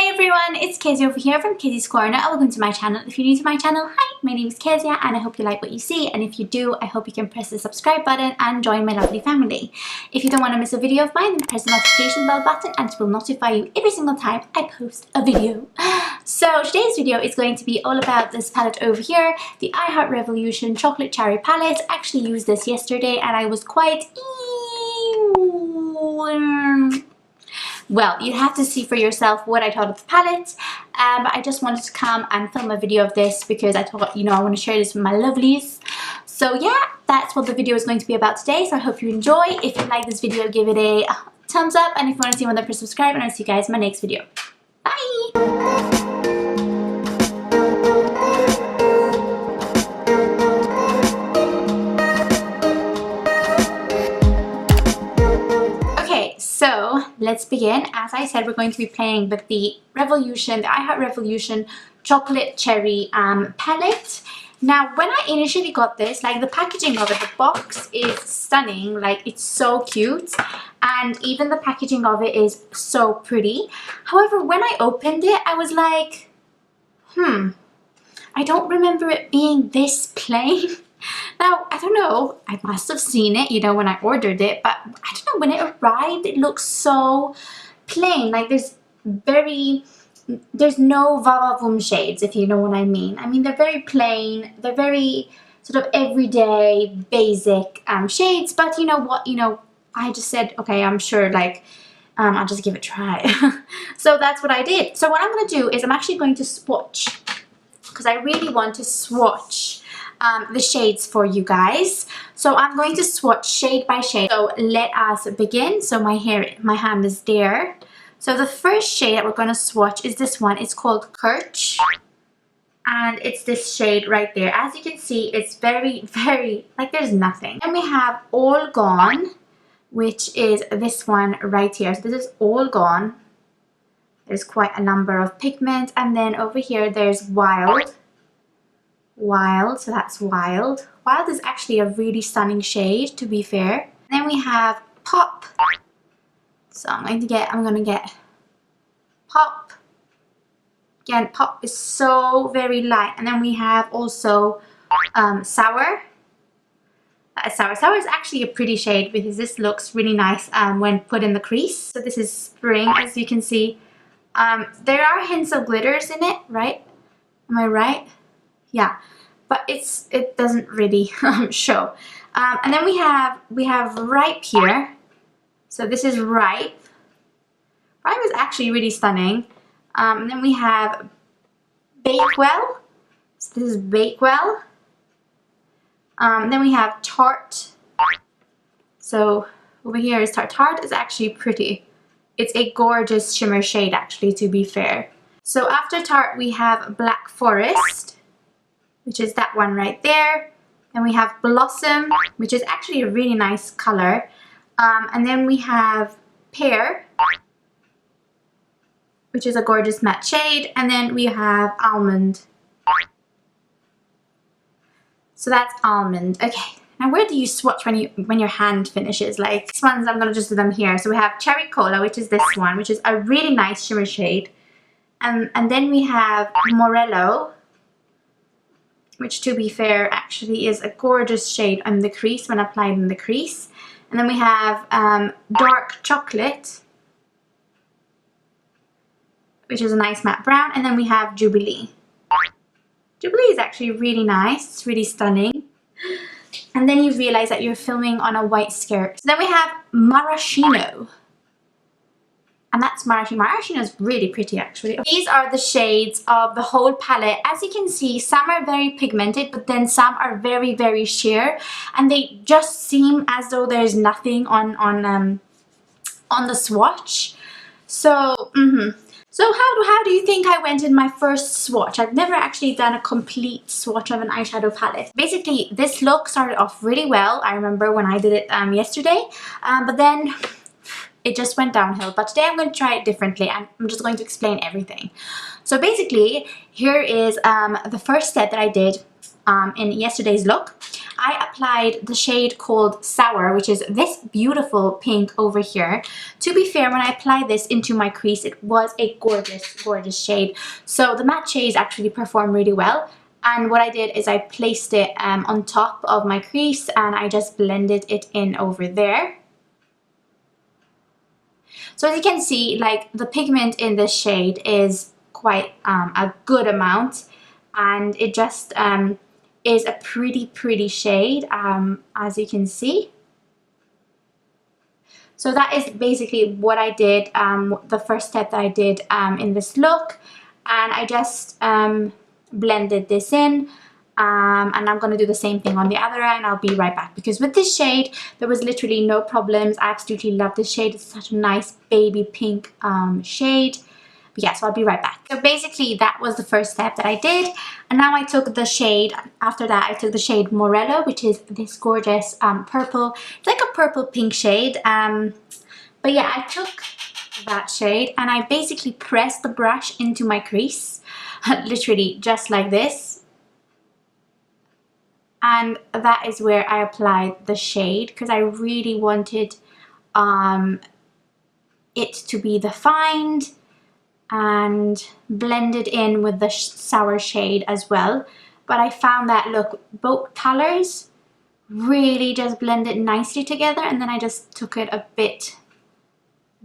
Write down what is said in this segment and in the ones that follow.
Hi everyone, it's Kezzie over here from KezziesCorner. Welcome to my channel. If you're new to my channel, hi, my name is Kezzie and I hope you like what you see, and if you do, I hope you can press the subscribe button and join my lovely family. If you don't want to miss a video of mine, then press the notification bell button and it will notify you every single time I post a video. So today's video is going to be all about this palette over here, the I Heart Revolution Chocolate Cherry Palette. I actually used this yesterday and I was quite well, you have to see for yourself what I thought of the palette, but I just wanted to come and film a video of this because I thought, you know, I want to share this with my lovelies. So yeah, that's what the video is going to be about today, so I hope you enjoy. If you like this video, give it a thumbs up, and if you want to see more, then press subscribe, and I'll see you guys in my next video. Bye! So let's begin. As I said, we're going to be playing with the Revolution, the I Heart Revolution Chocolate Cherry Palette. Now, when I initially got this, like the packaging of it, the box is stunning. Like, it's so cute, and even the packaging of it is so pretty. However, when I opened it, I was like, I don't remember it being this plain. Now, I don't know, I must have seen it, you know, when I ordered it, but I don't know, when it arrived, it looks so plain. Like, there's no va-va-voom shades, if you know what I mean. I mean, they're very plain, they're very sort of everyday, basic shades, but you know what, I just said, okay, I'm sure, like, I'll just give it a try. So that's what I did. So what I'm going to do is I'm actually going to swatch, because I really want to swatch the shades for you guys. So I'm going to swatch shade by shade. So let us begin. So my hand is there. So the first shade that we're going to swatch is this one. It's called Kirch, and it's this shade right there. As you can see, it's very, very, like, there's nothing. Then we have All Gone, which is this one right here. So this is All Gone. There's quite a number of pigments, and then over here there's Wild, so that's Wild. Wild is actually a really stunning shade, to be fair. Then we have Pop. So I'm gonna get Pop. Again, Pop is so very light. And then we have also Sour. Sour. Sour is actually a pretty shade because this looks really nice when put in the crease. So this is Spring, as you can see. There are hints of glitters in it, right? Am I right? Yeah, but it doesn't really show. And then we have Ripe here. So this is Ripe. Ripe is actually really stunning. And then we have Bakewell. So this is Bakewell. Then we have Tart. So over here is Tart. Tart is actually pretty. It's a gorgeous shimmer shade, actually, to be fair. So after Tart, we have Black Forest, which is that one right there. Then we have Blossom, which is actually a really nice color. And then we have Pear, which is a gorgeous matte shade. And then we have Almond. So that's Almond. Okay. Now, where do you swatch when your hand finishes? Like, these ones, I'm going to just do them here. So we have Cherry Cola, which is this one, which is a really nice shimmer shade. And then we have Morello, which, to be fair, actually is a gorgeous shade on the crease when applied in the crease. And then we have Dark Chocolate, which is a nice matte brown. And then we have Jubilee. Jubilee is actually really nice. It's really stunning. And then you realize that you're filming on a white skirt. So then we have Maraschino. And that's Maraschino. Maraschino is really pretty, actually. These are the shades of the whole palette. As you can see, some are very pigmented, but then some are very, very sheer. And they just seem as though there's nothing on the swatch. So, So how do you think I went in my first swatch? I've never actually done a complete swatch of an eyeshadow palette. Basically, this look started off really well. I remember when I did it yesterday, but then it just went downhill. But today I'm going to try it differently, and I'm just going to explain everything. So basically, here is the first step that I did in yesterday's look. I applied the shade called Sour, which is this beautiful pink over here. To be fair, when I applied this into my crease, it was a gorgeous, gorgeous shade. So the matte shades actually perform really well. And what I did is I placed it on top of my crease and I just blended it in over there. So as you can see, like the pigment in this shade is quite a good amount, and it just is a pretty shade, as you can see. So that is basically what I did, the first step that I did in this look, and I just blended this in. And I'm going to do the same thing on the other end. I'll be right back, because with this shade there was literally no problems. I absolutely love this shade. It's such a nice baby pink shade. But yeah, so I'll be right back. So basically that was the first step that I did, and now I took the shade, after that I took the shade Morello, which is this gorgeous purple. It's like a purple pink shade, but yeah, I took that shade and I basically pressed the brush into my crease literally just like this. And that is where I applied the shade, because I really wanted it to be defined and blended in with the sour shade as well. But I found that, look, both colors really just blended nicely together, and then I just took it a bit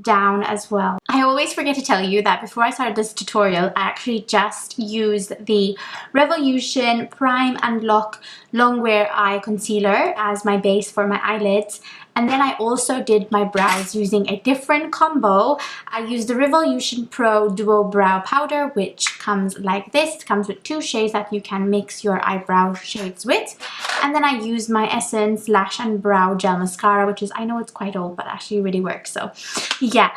down as well. I always forget to tell you that before I started this tutorial, I actually just used the Revolution Prime and Lock Longwear Eye Concealer as my base for my eyelids. And then I also did my brows using a different combo. I used the Revolution Pro Duo Brow Powder, which comes like this. It comes with 2 shades that you can mix your eyebrow shades with. And then I used my Essence Lash and Brow Gel Mascara, which is, I know it's quite old, but actually really works. So yeah,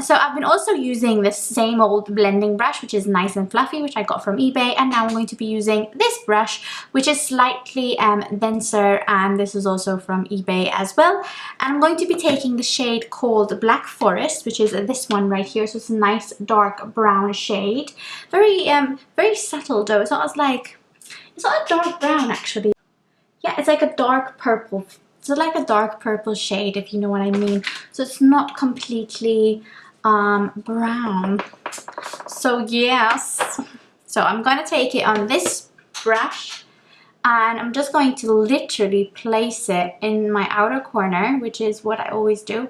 so I've been also using this same old blending brush, which is nice and fluffy, which I got from eBay. And now I'm going to be using this brush, which is slightly denser, and this is also from eBay as well. And I'm going to be taking the shade called Black Forest, which is this one right here. So it's a nice dark brown shade. Very very subtle though. It's not a dark brown actually. Yeah, it's like a dark purple. It's like a dark purple shade, if you know what I mean. So it's not completely brown. So yes. So I'm going to take it on this brush. And I'm just going to literally place it in my outer corner, which is what I always do.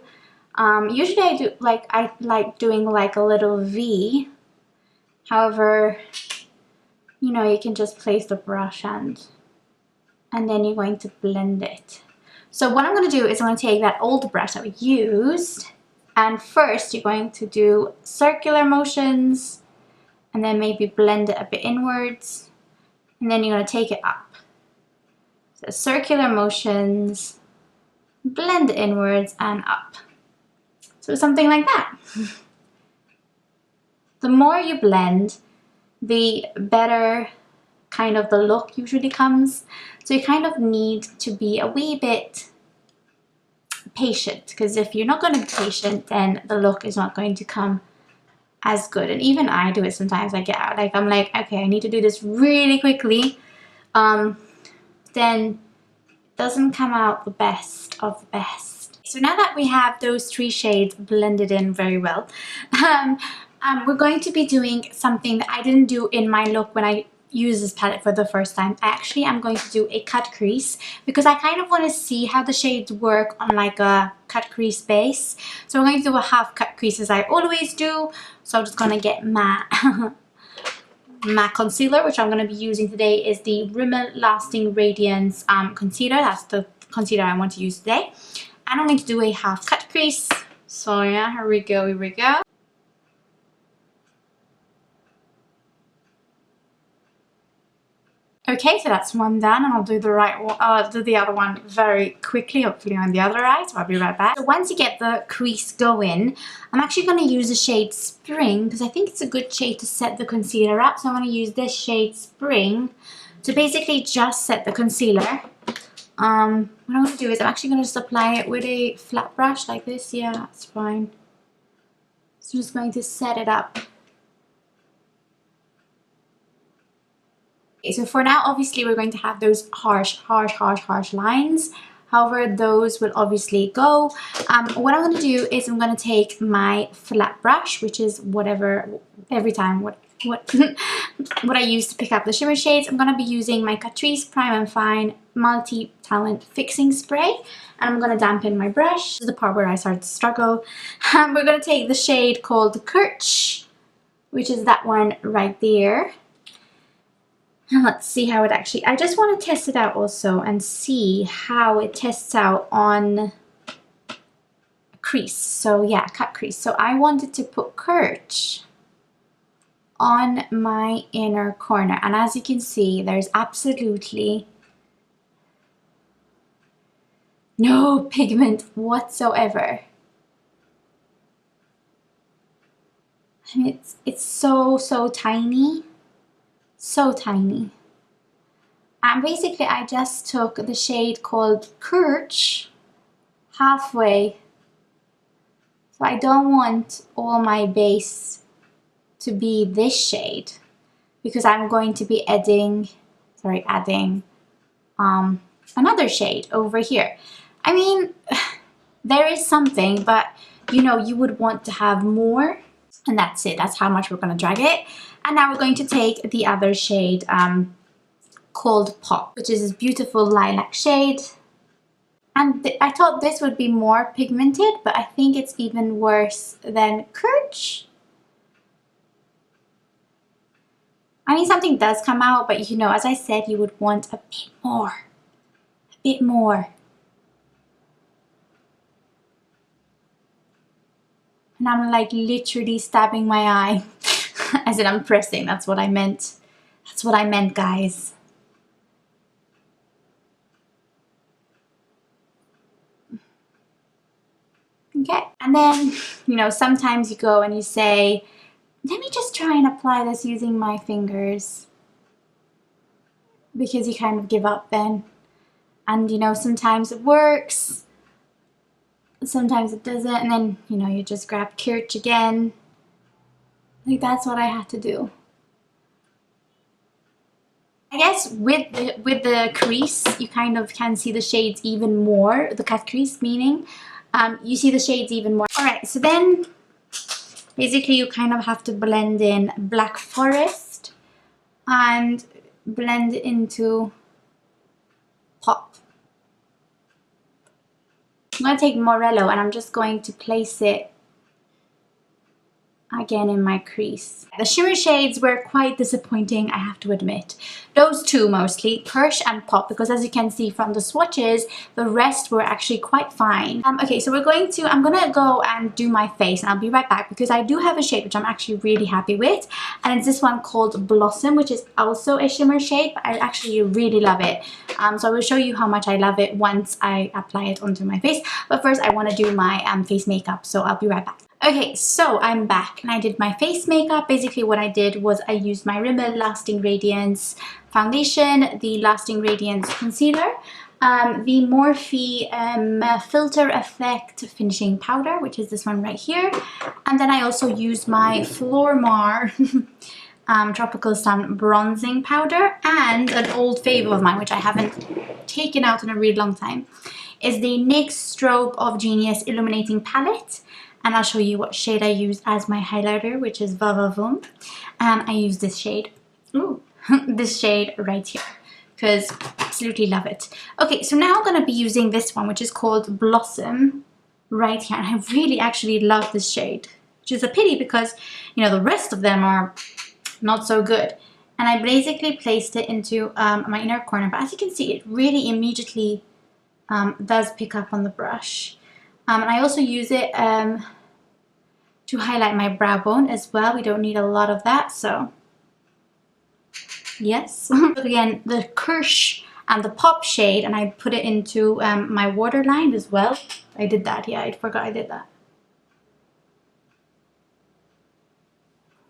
Usually I like doing like a little V. However, you know, you can just place the brush and then you're going to blend it. So what I'm going to do is I'm going to take that old brush that we used, and first you're going to do circular motions and then maybe blend it a bit inwards, and then you're going to take it up. So circular motions, blend inwards and up. So something like that. The more you blend, the better kind of the look usually comes. So you kind of need to be a wee bit patient, because if you're not going to be patient, then the look is not going to come as good. And even I do it sometimes. I'm like, okay, I need to do this really quickly. Then it doesn't come out the best of the best. So now that we have those 3 shades blended in very well, we're going to be doing something that I didn't do in my look when I used this palette for the first time. Actually, I'm going to do a cut crease, because I kind of want to see how the shades work on like a cut crease base. So I'm going to do a half cut crease as I always do. So I'm just going to get matte concealer, which I'm going to be using today is the Rimmel Lasting Radiance concealer. That's the concealer I want to use today. And I'm going to do a half cut crease. So yeah, here we go, here we go. Okay, so that's one done, and I'll do the other one very quickly, hopefully on the other eye, so I'll be right back. So once you get the crease going, I'm actually going to use the shade Spring, because I think it's a good shade to set the concealer up. So I'm going to use this shade Spring to basically just set the concealer. What I'm going to do is I'm actually going to just apply it with a flat brush like this. Yeah, that's fine. So I'm just going to set it up. Okay, so for now, obviously, we're going to have those harsh lines. However, those will obviously go. What I'm going to do is I'm going to take my flat brush, which is whatever, every time, what I use to pick up the shimmer shades. I'm going to be using my Catrice Prime and Fine Multi-Talent Fixing Spray. And I'm going to dampen my brush. This is the part where I start to struggle. We're going to take the shade called Kirch, which is that one right there. And let's see how it actually, I just want to test it out also and see how it tests out on crease. So yeah, cut crease. So I wanted to put Kirch on my inner corner. And as you can see, there's absolutely no pigment whatsoever. And it's so tiny. So tiny. And basically I just took the shade called Kirch halfway. So I don't want all my base to be this shade because I'm going to be adding another shade over here. I mean, there is something, but you know, you would want to have more. And that's it. That's how much we're going to drag it. And now we're going to take the other shade called Pop, which is this beautiful lilac shade. And I thought this would be more pigmented, but I think it's even worse than Kirch. I mean, something does come out, but you know, as I said, you would want a bit more. A bit more. And I'm like literally stabbing my eye. As in I'm pressing, that's what I meant. That's what I meant, guys. Okay, and then, you know, sometimes you go and you say, let me just try and apply this using my fingers. Because you kind of give up then. And, you know, sometimes it works. Sometimes it doesn't. And then, you know, you just grab Kirch again. Like, that's what I had to do. I guess with the crease, you kind of can see the shades even more. The cut crease, meaning you see the shades even more. All right, so then basically you kind of have to blend in Black Forest and blend it into Pop. I'm going to take Morello and I'm just going to place it again in my crease. The shimmer shades were quite disappointing, I have to admit. Those two mostly, Kirch and Pop, because as you can see from the swatches, the rest were actually quite fine. Okay, so I'm gonna go and do my face and I'll be right back because I do have a shade which I'm actually really happy with, and it's this one called Blossom, which is also a shimmer shade, but I actually really love it. So I will show you how much I love it once I apply it onto my face. But first I want to do my face makeup, so I'll be right back. Okay, so I'm back and I did my face makeup. Basically what I did was I used my Rimmel Lasting Radiance foundation, the Lasting Radiance concealer, the Morphe Filter Effect finishing powder, which is this one right here. And then I also used my Flormar Tropical Sun bronzing powder, and an old favourite of mine, which I haven't taken out in a really long time, is the NYX Strobe of Genius Illuminating Palette. And I'll show you what shade I use as my highlighter, which is Va Va Voom. I use this shade. Ooh, this shade right here, because I absolutely love it. Okay, so now I'm going to be using this one, which is called Blossom, right here. And I really actually love this shade, which is a pity because, you know, the rest of them are not so good. And I basically placed it into my inner corner. But as you can see, it really immediately does pick up on the brush. And I also use it to highlight my brow bone as well. We don't need a lot of that, so yes. Again, the Kirch and the Pop shade, and I put it into my waterline as well. I did that, yeah, I forgot I did that.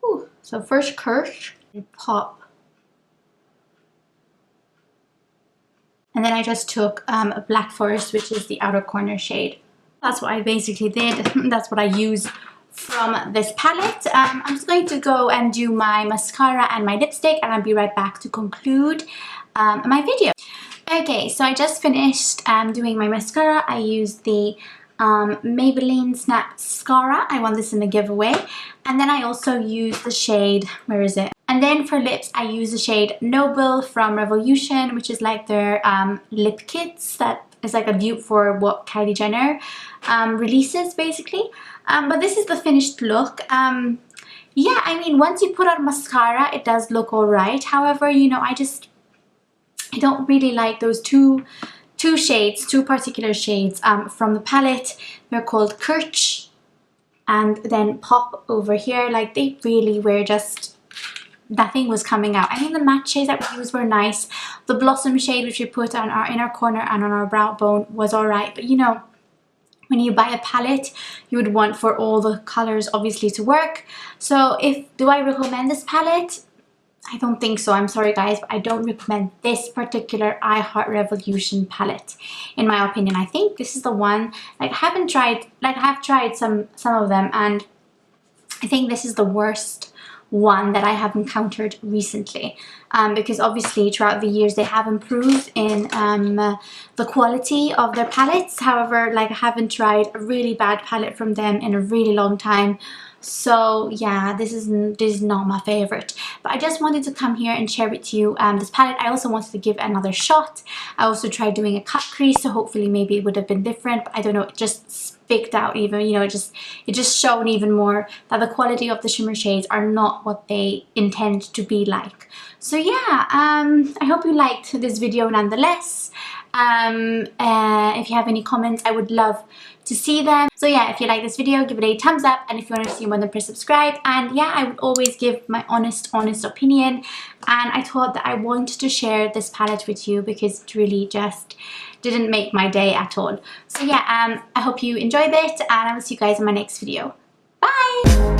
Whew. So first Kirch and Pop. And then I just took Black Forest, which is the outer corner shade. That's what I basically did. That's what I use from this palette. I'm just going to go and do my mascara and my lipstick, and I'll be right back to conclude my video. Okay, so I just finished doing my mascara. I used the Maybelline Snap Mascara. I won this in the giveaway. And then I also used the shade, where is it? And then for lips, I use the shade Noble from Revolution, which is like their lip kits that is like a dupe for what Kylie Jenner releases basically. But this is the finished look. Yeah, I mean, once you put on mascara, it does look alright. However, you know, I don't really like those two particular shades from the palette. They're called Kirch and then Pop over here. Like, they really were just, nothing was coming out. I mean, the matte shades that we used were nice. The Blossom shade, which we put on our inner corner and on our brow bone, was alright. But you know, when you buy a palette, you would want for all the colors obviously to work. So do I recommend this palette? I don't think so. I'm sorry guys, but I don't recommend this particular I Heart Revolution palette. In my opinion, I think this is the one. Like, I have tried some of them, and I think this is the worst one that I have encountered recently, because obviously throughout the years they have improved in the quality of their palettes. However, like, I haven't tried a really bad palette from them in a really long time. So yeah, this is not my favorite, but I just wanted to come here and share with you this palette. I also wanted to give another shot. I also tried doing a cut crease, so hopefully maybe it would have been different, but I don't know, it just spicked out even, you know, it just showed even more that the quality of the shimmer shades are not what they intend to be like. So yeah, I hope you liked this video nonetheless. If you have any comments, I would love to see them. So yeah, if you like this video, give it a thumbs up, and if you want to see more, then press subscribe. And yeah, I would always give my honest opinion, and I thought that I wanted to share this palette with you because it really just didn't make my day at all. So yeah, I hope you enjoyed it, and I will see you guys in my next video. Bye!